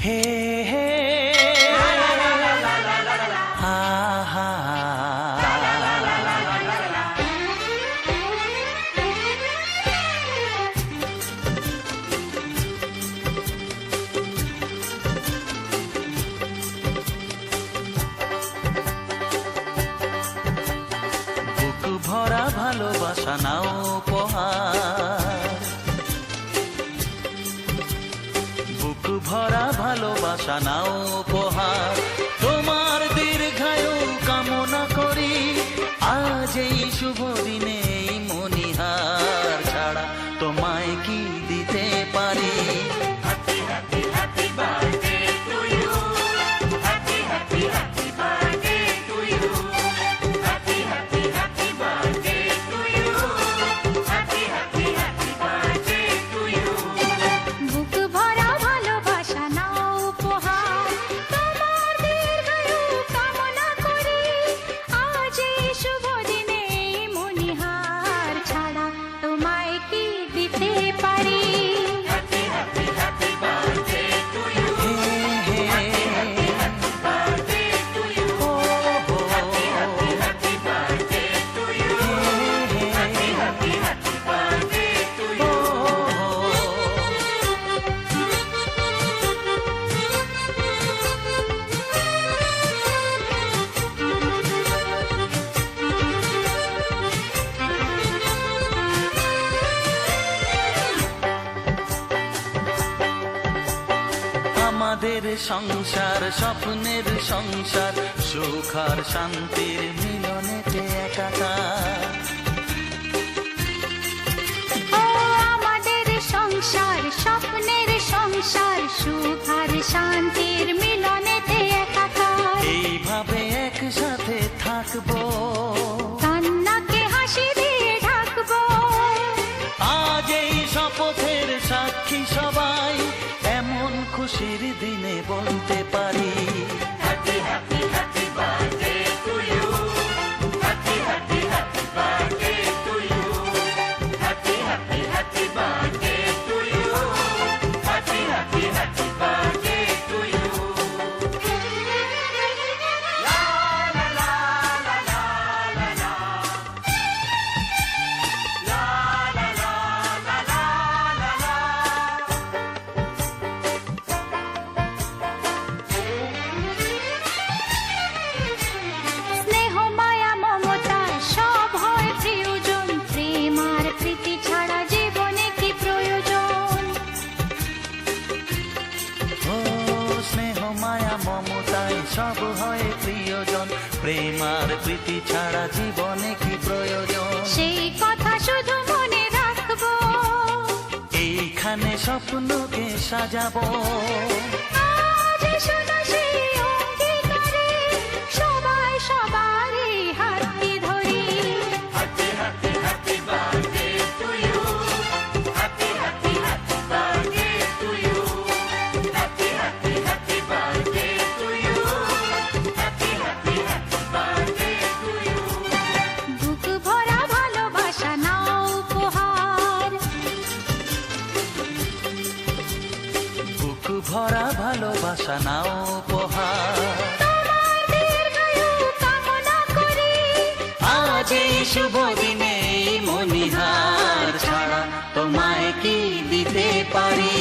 হে হে হা হা বুক ভরা ভালোবাসা নাও উপহার, বুক ভরা ভালোবাসা নাও উপহার। তোমার দীর্ঘায়ু কামনা করি আজ এই শুভ দিনে এই মনিহার ছাড়া তোমায় কি দিতে পারি। আমাদের সংসার স্বপ্নের সংসার, সুখ আর শান্তির মিলনেতে একাকার। আমাদের সংসার স্বপ্নের সংসার, সুখ আর শান্তির মিলনেতে একাকার। এইভাবে একসাথে থাকবো, কান্নাকে হাসি দিয়ে ঢাকবো। আজ এই শপথের সাক্ষী সবাই, এমন খুশির দিনে বলতে পারি। সব হয় প্রিয়জন, প্রেম আর প্রীতি ছাড়া জীবনে কি প্রয়োজন। সেই কথা শুধু মনে রাখবো, এইখানে স্বপ্নকে সাজাবো। আজ শোনা সেই অঙ্গীকারে সবাই সবারই হাতটি ধরি। ভরা ভালোবাসা নাও উপহার, তোমার দীর্ঘায়ু কামনা করি আজ এই শুভ দিনে মনিহার ছাড়া তোমায় কি দিতে পারি।